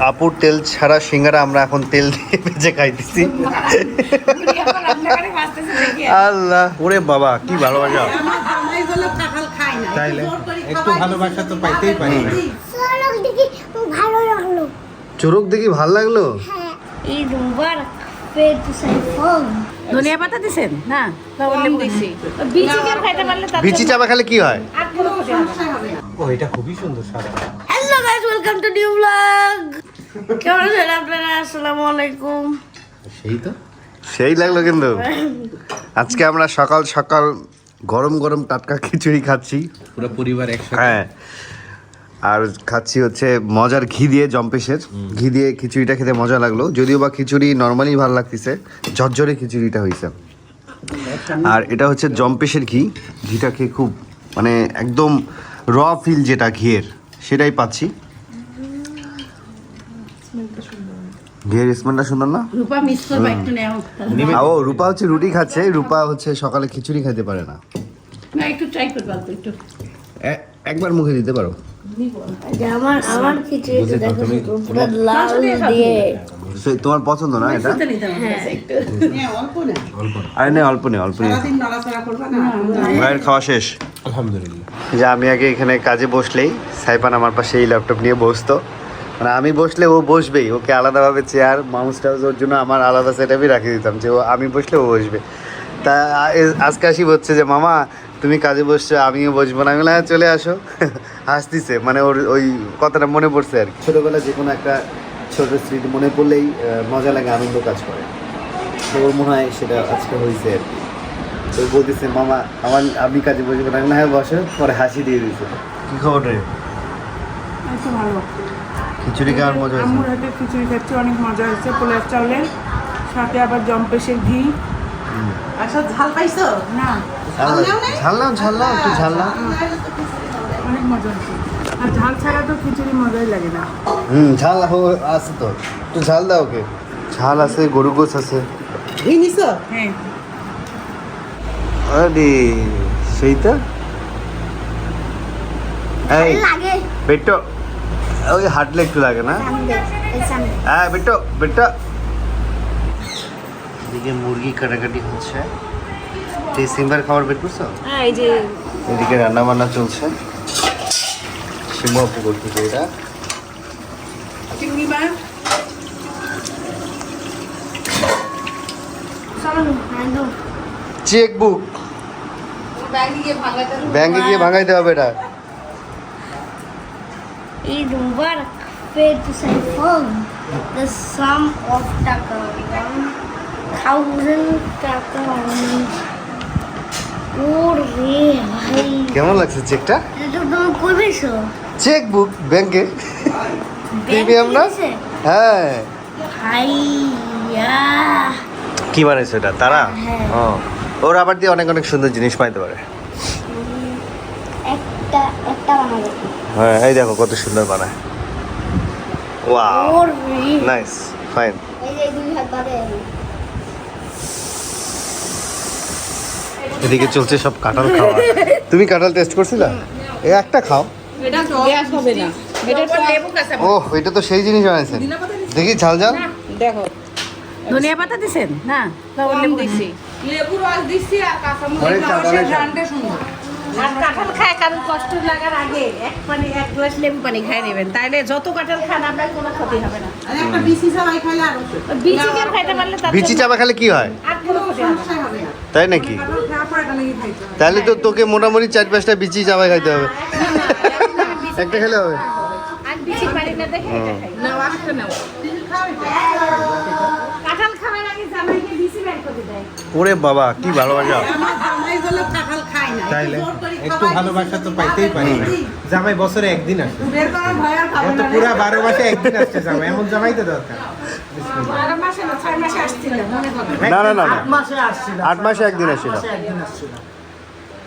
আপুর তেল ছাড়া সিঙ্গারা আমরা এখন তেল দিয়ে ভেজে খাইতেছি। আল্লাহ ওরে বাবা কি ভালোবাসা। তাইলে একটু ভালোবাসা তো পাইতেই পারি। চোরক দেখি ভালো লাগলো। ধনিয়া পাতা দিছেন না? বিচি চাপা খেলে কি হয়? ও এটা খুবই সুন্দর সাদা। Hello guys, welcome to new blog. কেমন আছেন আপনারা? আসসালামু আলাইকুম। সেই লাগলো কিন্তু। আজকে আমরা সকাল সকাল গরম গরম টাটকা খিচুড়ি খাচ্ছি পুরো পরিবার একসাথে। হ্যাঁ, আর খাচ্ছি হচ্ছে মজার ঘি দিয়ে, জম্পেশের ঘি দিয়ে খিচুড়িটা খেতে মজা লাগলো। যদিও বা খিচুড়ি নর্মালি ভালো লাগতেছে, ঝরঝরে খিচুড়িটা হয়েছে। আর এটা হচ্ছে জম্পেশের ঘি, ঘিটা খেয়ে খুব মানে একদম র ফিল যেটা ঘিয়ের সেটাই পাচ্ছি। ঘিয়ের স্মেলটা সুন্দর না? রূপা মিস করবে একটু নাও। ও রূপা হচ্ছে রুটি খাচ্ছে, রূপা হচ্ছে সকালে খিচুড়ি খেতে পারে না। না একটু ট্রাই করবে অল্প একটু। একবার মুখে দিতে পারো। আমার খিচুড়িটা দেখো পুরো লাল দিয়ে। তোমার পছন্দ না এটা? আরে না, অল্প নেই, অল্প নেই। ভাইয়ের খাওয়া শেষ আলহামদুলিল্লাহ। যে আমি আগে এখানে কাজে বসলেই সাইপান আমার পাশে এই ল্যাপটপ নিয়ে বসতো, মানে আমি বসলে ও বসবেই। ওকে আলাদাভাবে চেয়ার মাউস টাউস ওর জন্য আমার আলাদা সেটআপই রাখিয়ে দিতাম, যে ও আমি বসলে ও বসবে। তা আজকে আসি বলছে যে মামা তুমি কাজে বসছো, আমিও বসবো না। আমি বললাম হ্যাঁ চলে আসো। হাসতিছে, মানে ওর ওই কথাটা মনে পড়ছে আর কি। ছোটোবেলা যে কোনো একটা ছোটো স্মৃতি মনে পড়লেই মজা লাগে, আনন্দ কাজ করে। তো ওর মনে হয় সেটা আজকে হয়েছে আর কি। তো বলতেছে মামা আমি কাজে বসবো না। হ্যাঁ বসো, পরে হাসি দিয়ে দিয়েছে। কী খবর রে? আচ্ছা ভালো। খিচুড়ি খাওয়ার মজা হয়েছে? আম্মুর হাতে খিচুড়ি খাচ্ছি, অনেক মজা হয়েছে। পোলার চাউলের সাথে আবার জম্পেশের ঘি। আচ্ছা ঝাল পাইছো? না, ঝাল একটু ঝাল না। অনেক মজা হয়েছে। আর ঝাল ছাড়া তো খিচুড়ি মজাই লাগে না। ঝাল আছে তো, একটু ঝাল দাও ওকে। ঝাল আছে, গরু গোছ আছে। ঘি নিছো? হ্যাঁ, আরে সেইটা এই বেটো, ওই হাঁটলে একটু লাগে না? হ্যাঁ বেটো বেটো। এদিকে মুরগি কাটাকাটি হচ্ছে। এই সিম্বার খাবার বের করছো? হ্যাঁ এই যে এদিকে রান্না বান্না চলছে। শিমু আপু করতেছে এটা। চিংড়ি মাছ চেকবুক ব্যাংকে গিয়ে ভাঙাইতে হবে এটা। Eid Mubarak, pay to send home the sum of taka 1,000 taka only. ওরে ভাই, কেমন লাগছে চেকটা? এটা তো তুমি কই পেয়েছো? চেকবুক ব্যাংকে প্রিমিয়াম না? হ্যাঁ। ভাইয়া কি বানাইছো এটা? তারা? হ্যাঁ। ও, ওর আবার দিয়ে অনেক অনেক সুন্দর জিনিস পাইতে পারে। একটা বানাবো। হ্যাঁ এই দেখো কত সুন্দর বানায়। ওয়াও, ওরে নাইস, ফাইন। এই যে দুই হাত বাদে এদিকে চলছে সব কাঁঠাল খাওয়া। তুমি কাঁঠাল টেস্ট করছিলা? এই একটা খাও। এটা গ্যাস হবে না। এটার পর লেবু কাঁচা। ওহ, এটা তো সেই জিনিস বানাইছেন। দেখি ঝাল ঝাল। দেখো ধনিয়া পাতা দিছেন না? লেবু দিছি। লেবু রস দিছি আর কাঁচা অনেক স্বাদ, অনেক স্বাদ। ঘ্রাণটা সুন্দর। আর কাঁঠাল খায় কারণ কষ্ট লাগার আগে এক গ্লাস লেবু পানি খাই নেবেন, তাইলে যত কাঁঠাল খান আপনার কোনো ক্ষতি হবে না। আর একটা বিসি সবাই খাইলে আরো বিচি কেন খাইতে পারলে তার বিচি চাপা খেলে কি হয়? আর কোনো ক্ষতি হবে না। সমস্যা হবে না। তাই নাকি? কারণ খাওয়া পরে এটা লেগে খাইতে হবে। তাহলে তো তোকে মোটামুটি 4-5টা বিচি চাপাই খাইতে হবে। একটা খেলে হবে? আর বিচি পারি না দেখে এটা খাই। নাও আরেকটা নাও। কাঁঠাল খাওয়ার আগে জামাইকে বিচি বের করে দেয়। ওরে বাবা কি ভালোবাসা। আমার জামাই হলো কাঁঠাল খায় না। তাইলে জোর করে একটু খাওয়াই ভালোবাসা তো পাইতেই পারি। জামাই বছরে একদিন আসে। বের করার ভয় আর খাবো ও তো না। পুরা 12 মাসে একদিন আসছে জামাই, এমন জামাই তো দরকার। 12 মাসে না 6 মাসে আসছিল মনে করো। না না না না, 8 মাসে আসছিল। 8 মাসে একদিন আসছিল।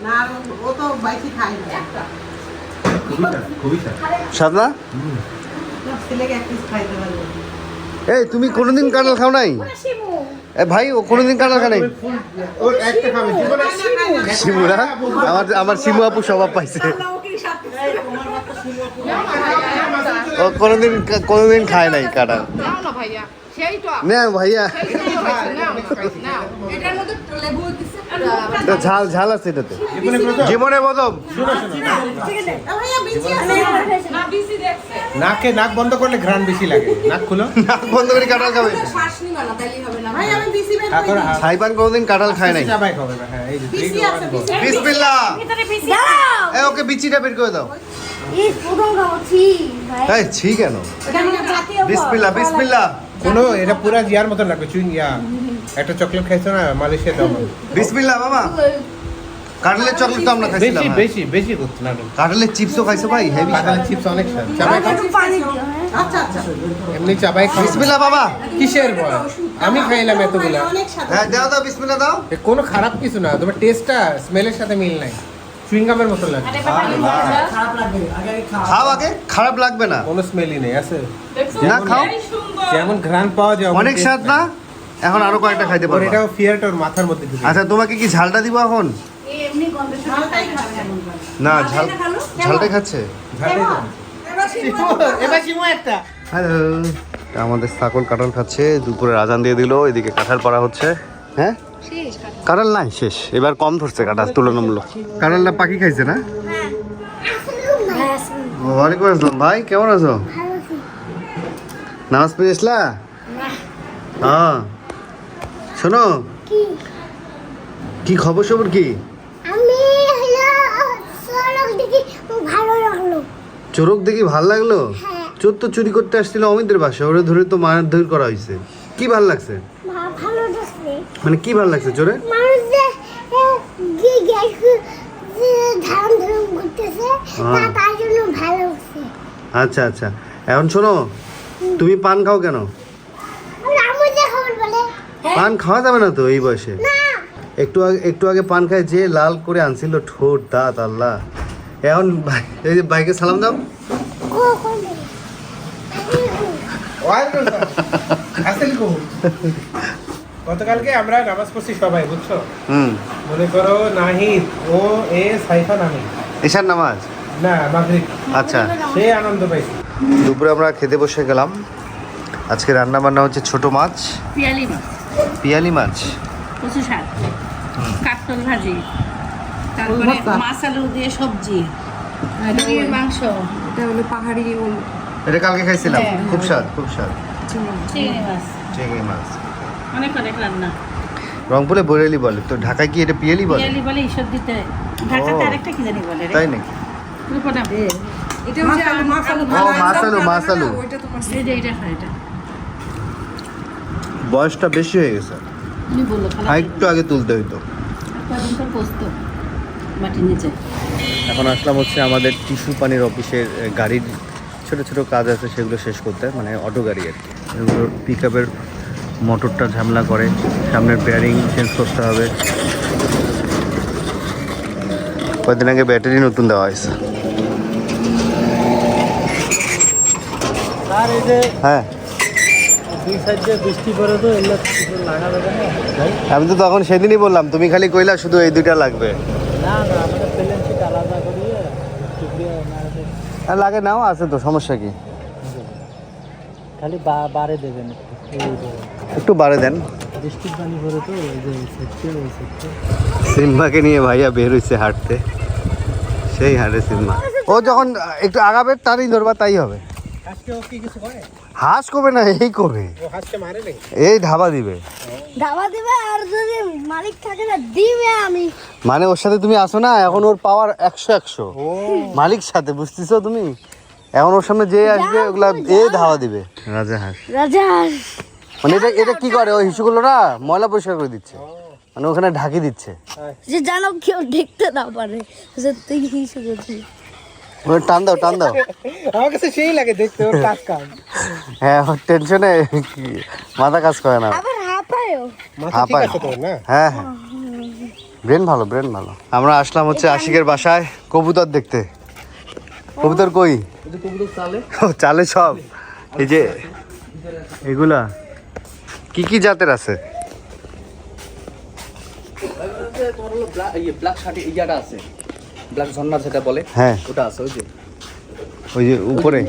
না আর ও তো বাইকে খায় না। খুবই স্বাদ। স্বাদ না? ছেলেকে এক পিস খাইতে পারবে। এই তুমি কোনোদিন কাঁঠাল খাও নাই? এ ভাই ও কোনোদিন কাঁঠাল খায় নাই? ও একটা খাবে জীবনে। শিমুরা আমার শিমু আপু স্বভাব পাইছে। ও কোনোদিন খায় নাই কাঁঠাল। নাও না ভাইয়া, সেই তো না ভাইয়া, নাও। এটার মধ্যে লেবু দিছে। এটা ঝাল আছে এটাতে। জীবনে প্রথম জীবনে প্রথম। ভাইয়া বিচি আছে না বিসি দেখছে। নাক বন্ধ করলে ঘ্রাণ বেশি লাগে। নাক খুলো। নাক বন্ধ করে কাঁঠাল খাবে। শ্বাস নিবা না, তাইলেই হবে না। ভাই আমি বিচি বের এখন করি সাইবান কোনোদিন কাঁঠাল খায় নাই। চাবাই খাবে না। হ্যাঁ এই যে বিচি আছে বিচি বিসমিল্লাহ। ভিতরে বিসি। এ ওকে বিচিটা বের করে দাও। এই প্রথম খাচ্ছি ভাই এই ছি কেন? এটা মানে জাতীয় বিসমিল্লাহ বিসমিল্লাহ কোনো এটা পুরা জিয়ার মতন লাগবে। চুইং ইয়া একটা চকলেট খাইছো না মালয়েশিয়াতে আমার। বিসমিল্লাহ বাবা। কাঁঠালের চকলেট তো আমরা খাইছিলাম। বেশি করছে না। কাঁঠালের চিপসও খাইছো ভাই? হেভি। কাঁঠালের চিপস অনেক স্বাদ। চাবাই খাও। একটু পানি দিও হ্যাঁ আচ্ছা আচ্ছা এমনি চাবাই খাও। বিসমিল্লাহ বাবা। কিসের ভয়? আমি খাইলাম এতগুলা। অনেক সাদা হ্যাঁ দাও দাও বিসমিল্লাহ দাও। এ কোনো খারাপ কিছু না, তোমার টেস্টটা স্মেলের সাথে মিল নাই। চুইংগামের মতো লাগে। খাও আগে, খারাপ লাগবে না। কোনো স্মেলই নেই আছে। না খাও, যেমন ঘ্রাণ পাওয়া যায় অনেক স্বাদ না। এখন আরো কয়েকটা খাইতে ওর পারবো। এটাও ফিয়ারটা ওর মাথার মধ্যে ঢুকে। আচ্ছা তোমাকে কি ঝালটা দিব এখন? এমনি গন্ধ ঝালটাই খাবে না ঝালটাই খাচ্ছে। এবার শিমু একটা। হ্যালো, আমাদের ছাগল কাঁঠাল খাচ্ছে। দুপুরে আজান দিয়ে দিল, এদিকে কাঁঠাল পড়া হচ্ছে। হ্যাঁ কাঁঠাল নাই, শেষ। এবার কম ধরছে কাঁঠাল তুলনামূলক। কাঁঠালটা পাখি খাইছে না? ওয়ালাইকুম আসসালাম ভাই, কেমন আছো? নামাজ পড়ে আসলা? হ্যাঁ। শোনো, কি খবর সবর কি? আমি সড়ক দেখি ভালো লাগলো চোরক দেখি ভাল লাগলো? চোর তো চুরি করতে আসছিল অমিতের বাসা, ওরে ধরে তো মারধর করা হয়েছে। কি ভাল লাগছে? ভালো লাগছে মানে কি ভাল লাগছে চোরে? মানুষ যে ধারণ ধারণ করতেছে তার জন্য ভালো লাগছে। আচ্ছা আচ্ছা, এখন শোনো, তুমি পান খাও কেন? আমি যে খবর বলে পান খাওয়া যাবে না তো এই বয়সে। একটু আগে পান খায় যে লাল করে আনছিল ঠোঁট দাঁত, আল্লাহ। এখন এই যে ভাইকে সালাম দাও। গতকালকে আমরা নামাজ পড়ছি সবাই, বুঝছো? হুম, মনে করো নাহিদ ও এ সাইফা নামি ঈশার নামাজ। না মাগরিব, আচ্ছা, সে আনন্দ পাইছে। দুপুরে আমরা খেতে বসে গেলাম। আজকে রান্না বান্না হচ্ছে ছোট মাছ, পিয়ালি মাছ, পিয়ালি মাছ, কচু শাক, কাঁকরোল ভাজি, তারপরে মাছ আলু দিয়ে সবজি, মুরগির মাংস, এটা হলো পাহাড়ি ওল এটা কালকে খাইছিলাম। হ্যাঁ। খুব স্বাদ, খুব স্বাদ। চিংড়ি মাছ, চিংড়ি মাছ। অনেক অনেক রান্না। রংপুরে বরেলি বলে, তো ঢাকায় কি এটা পিয়ালি বলে? পিয়ালি বলে ঈশ্বর দিতে, ঢাকাতে ও। আরেকটা কি জানি বলে রে। তাই নাকি? রূপনা এটা হচ্ছে মাছ আলু, ও মাছ আলু, মাছ আলু। ওইটা তোমার এই যে এটা খায় এটা। বয়সটা বেশি হয়ে গেছে, উনি বললো খালা একটু আগে তুলতে হইতো। কদিন পর বসতো মাটির নিচে। এখন আসলাম হচ্ছে আমাদের টিস্যু পানির অফিসের গাড়ির ছোট ছোট কাজ আছে, সেগুলো শেষ করতে, মানে অটো গাড়ি আর কি। এগুলো পিক আপের মোটরটা ঝামেলা করে, সামনের বেয়ারিং চেঞ্জ করতে হবে। কয়েকদিন আগে ব্যাটারি নতুন দেওয়া হয়েছে। আর এই যে হ্যাঁ, দুই সাইডে বৃষ্টি পড়ে তো এগুলো লাগা যাবে না। আমি তো তখন সেদিনই বললাম, তুমি খালি কইলা শুধু এই দুইটা লাগবে। না না আমাদের প্লেন শিট আলাদা করিয়ে টুকরিয়ে মারাতে আর লাগে নাও, আছে তো, সমস্যা কি? খালি বারে দেবেন এই দেবেন। একটু বাড়ে দেন। বৃষ্টির পানি পড়ে তো এই যে সেটকে ওই সেটকে সিম্বাকে নিয়ে ভাইয়া বের হইছে হাঁটতে, সেই হাঁটে সিম্বা। ও যখন একটু আগাবে তারই ধরবা, তাই হবে। আজকে ও কি কিছু করে? হাঁস করবে না, এই করবে, ও হাসকে মারে নাকি? এই ধাবা দিবে। ধাবা দিবে আর যদি মালিক থাকে না দিবে আমি মানে ওর সাথে তুমি আসো না, এখন ওর পাওয়ার 100 মালিক সাথে, বুঝতেছো তুমি? এখন ওর সামনে যে আসবে ওগুলা এই ধাওয়া দিবে। রাজা হাঁস, রাজা মানে এটা কি করে, ওই হিসুগুলো না ময়লা পরিষ্কার করে দিচ্ছে, মানে ওখানে ঢাকি দিচ্ছে। যে জানো কেউ দেখতে না পারে যে তুই হিসু করছিস ওই টান দাও, টান দাও। আমার কাছে সেই লাগে দেখতে, ওর কাজ কাম। হ্যাঁ, ওর টেনশনে মাথা কাজ করে না। আবার হাঁপায়ও মাথা ঠিক আছে তোর না? হ্যাঁ হ্যাঁ, ব্রেন ভালো, ব্রেন ভালো। আমরা আসলাম হচ্ছে আশিকের বাসায় কবুতর দেখতে। কবুতর কই? ও, চালে সব। এই যে এগুলা কি কি জাতের আছে? ব্ল্যাক শার্টি ইয়াটা আছে, ব্ল্যাক ঝর্ণা যেটা বলে, হ্যাঁ, ওটা আছে। ওই যে ওই যে উপরে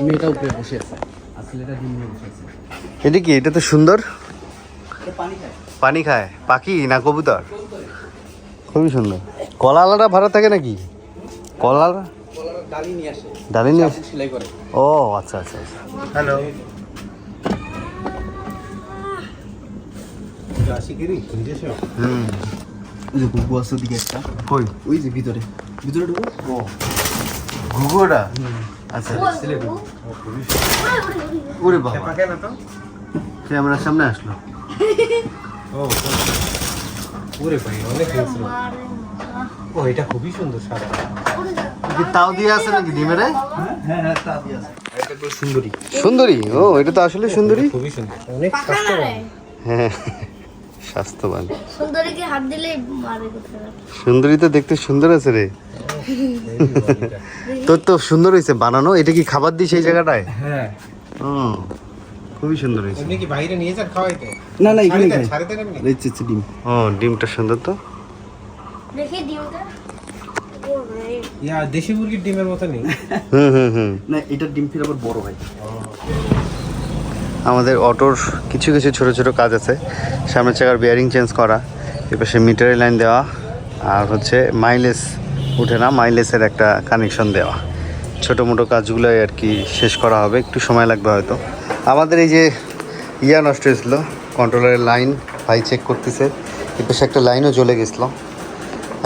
মেয়েটা উপরে বসে আছে আর ছেলেটা ডিম নিয়ে বসে আছে। এটা কি? এটা তো সুন্দর। পানি খায় পাখি না কবুতর? খুবই সুন্দর। কলা আলাদা ভাড়া থাকে নাকি? কলা ডালি নিয়ে আসে, ডালি নিয়ে আসে? সেলাই করে। ও আচ্ছা আচ্ছা আচ্ছা। হ্যালো। হুম। ওই যে গুগু আছে ওদিকে একটা, কই? ওই যে ভিতরে ভিতরে ঢুকো। ও ঘুঘুটা। আচ্ছা। ওরে বাবা, পাকে না তো? ক্যামেরার সামনে আসলো। ও ওরে ভাই অনেক হিংস্র। ও এটা খুবই সুন্দর সাদা। কি তাও দিয়ে আছে নাকি ডিমের? হ্যাঁ হ্যাঁ তা দিয়ে আছে। এটা তো সুন্দরী। সুন্দরী? ও এটা তো আসলে সুন্দরী। খুবই সুন্দর, অনেক স্বাস্থ্যবান। হ্যাঁ স্বাস্থ্যবান। সুন্দরীকে হাত দিলেই মারে কোথায়। সুন্দরী তো দেখতে সুন্দর আছে রে। তোর তো সুন্দর হয়েছে বানানো। এটা কি খাবার দিই সেই জায়গাটায়? হ্যাঁ হুম, খুবই সুন্দর হয়েছে। এমনি কি বাইরে নিয়ে যান খাওয়াইতে? না না এখানে খাই। ছাড়ে দেন এমনি? লেচে ডিম। ও ডিমটা সুন্দর তো। দেখি ডিমটা। ইয়া দেশি মুরগির ডিমের মতো নেই। হুম হুম হুম। না এটার ডিম ফির আবার বড় হয়। আমাদের অটোর কিছু কিছু ছোট ছোট কাজ আছে। সামনের চাকার বিয়ারিং চেঞ্জ করা, এপাশে মিটারের লাইন দেওয়া, আর হচ্ছে মাইলেজ উঠে না, মাইলেজের একটা কানেকশন দেওয়া। ছোটো মোটো কাজগুলোই আর কি শেষ করা হবে, একটু সময় লাগবে হয়তো। আমাদের এই যে ইয়া নষ্ট হয়েছিলো, কন্ট্রোলারের লাইন ভাই চেক করতেছে। এপাশে একটা লাইনও জ্বলে গেছিলো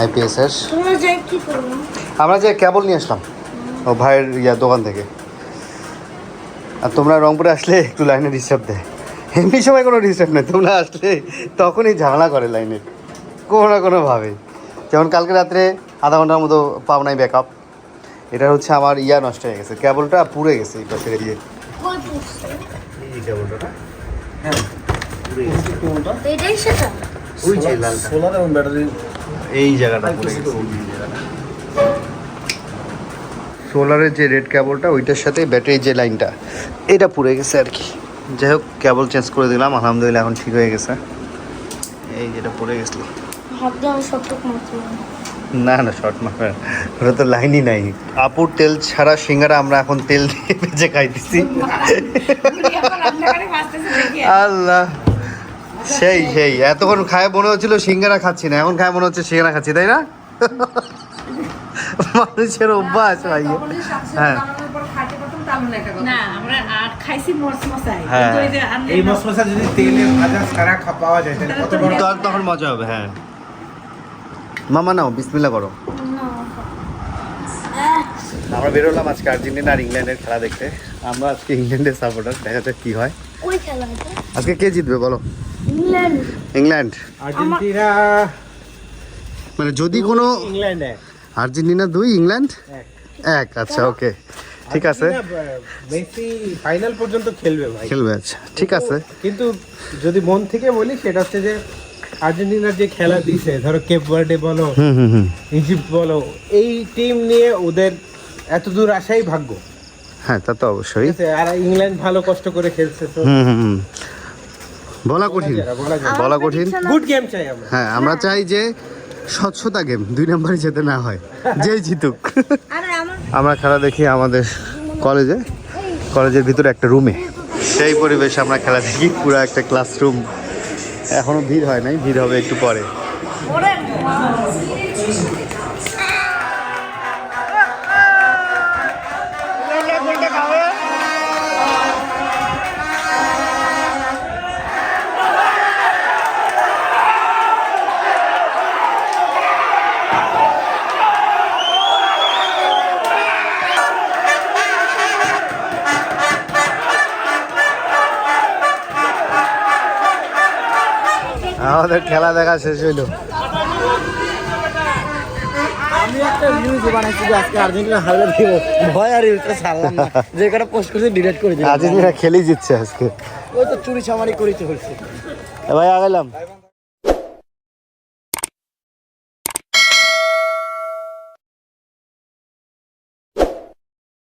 আইপিএসের। তোমরা যাই কি করবো? আমরা যে কেবল নিয়ে আসলাম ও ভাইয়ের ইয়া দোকান থেকে। আর তোমরা রংপুরে আসলে একটু লাইনে ডিস্টার্ব দেয়, এমনি সময় কোনো ডিস্টার্ব নেই। তোমরা আসলে তখনই ঝামেলা করে লাইনের কোনো না কোনোভাবে। যেমন কালকে রাত্রে আধা ঘন্টার মতো পাও নাই ব্যাকআপ। এটা হচ্ছে আমার ইয়া নষ্ট হয়ে গেছে, কেবলটা পুড়ে গেছে এই পাশে দিয়ে। কই পুষছে? এই কেবলটা এটাই সেটা। ওই যে লালটা, সোলার এবং ব্যাটারি এই জায়গাটা পুড়ে গেছে। সোলারের যে রেড কেবলটা ওইটার সাথে ব্যাটারির যে লাইনটা এটা পুড়ে গেছে আর কি। যাই হোক কেবল চেঞ্জ করে দিলাম, আলহামদুলিল্লাহ এখন ঠিক হয়ে গেছে। এই যেটা পড়ে গেছিলো। হাত দিয়ে আমি সবটুকু মারছি। না না শর্ট মার, ওটা তো লাইনই নাই। আপুর তেল ছাড়া সিঙ্গারা আমরা এখন তেল দিয়ে ভেজে খাইতেছি। আল্লাহ, সেই সেই এতক্ষণ খায় মনে হচ্ছিল সিঙ্গারা খাচ্ছি না, এখন খায় মনে হচ্ছে সিঙ্গারা খাচ্ছি, তাই না? মানুষের অভ্যাস ভাই। হ্যাঁ না আমরা আর খাইছি মশমশাই, হ্যাঁ। কিন্তু এই যে এই মশলা যদি তেলে ভাজা ছাড়া পাওয়া যায় তাহলে কত বড়। তখন মজা হবে। হ্যাঁ মামা নাও, বিসমিল্লাহ করো। আমরা বেরোলাম আজকে আর্জেন্টিনা আর ইংল্যান্ডের খেলা দেখতে। আমরা আজকে ইংল্যান্ডের সাপোর্টার, দেখা যাক কি হয়। ওই খেলা এটা আজকে কে জিতবে বলো? ইংল্যান্ড। ইংল্যান্ড। আর্জেন্টিনা মানে যদি কোনো ইংল্যান্ড আর্জেন্টিনা 2 ইংল্যান্ড 1। আচ্ছা ওকে ঠিক আছে, মেসি ফাইনাল পর্যন্ত খেলবে ভাই, খেলবে। আচ্ছা ঠিক আছে। কিন্তু যদি মন থেকে বলি সেটা হচ্ছে যে আর্জেন্টিনার যে খেলা দিছে, ধরো কেপ ভার্ডে বলো, হুম হুম হুম। ইজিপ্ট বলো, এই টিম নিয়ে ওদের এত দূর আসাই ভাগ্য। হ্যাঁ তা তো অবশ্যই। ঠিক আছে, আর ইংল্যান্ড ভালো কষ্ট করে খেলছে, তো হুম হুম হুম। বলা কঠিন, বলা কঠিন। গুড গেম চাই আমরা। হ্যাঁ আমরা চাই যে স্বচ্ছতা গেম, 2 নম্বরে যেতে না হয়, যেই জিতুক। আরে আমার আমরা খেলা দেখি আমাদের কলেজের ভিতরে একটা রুমে, সেই পরিবেশে আমরা খেলা দেখি। পুরো একটা ক্লাসরুম, এখনো ভিড় হয় নাই, ভিড় হবে একটু পরে। ওরে আমাদের খেলা দেখা শেষ হইলো। আমি একটা নিউজ বানাইছি যে আজকে আর্জেন্টিনা হারবে দিব, ভয় আর এটা ছাড়লাম না, যে কটা পোস্ট করেছি ডিলিট করে দিলাম। আর্জেন্টিনা খেলেই জিতছে আজকে। ওই তো চুরি চামারি করেছে হয়েছে। ভাই আগাইলাম।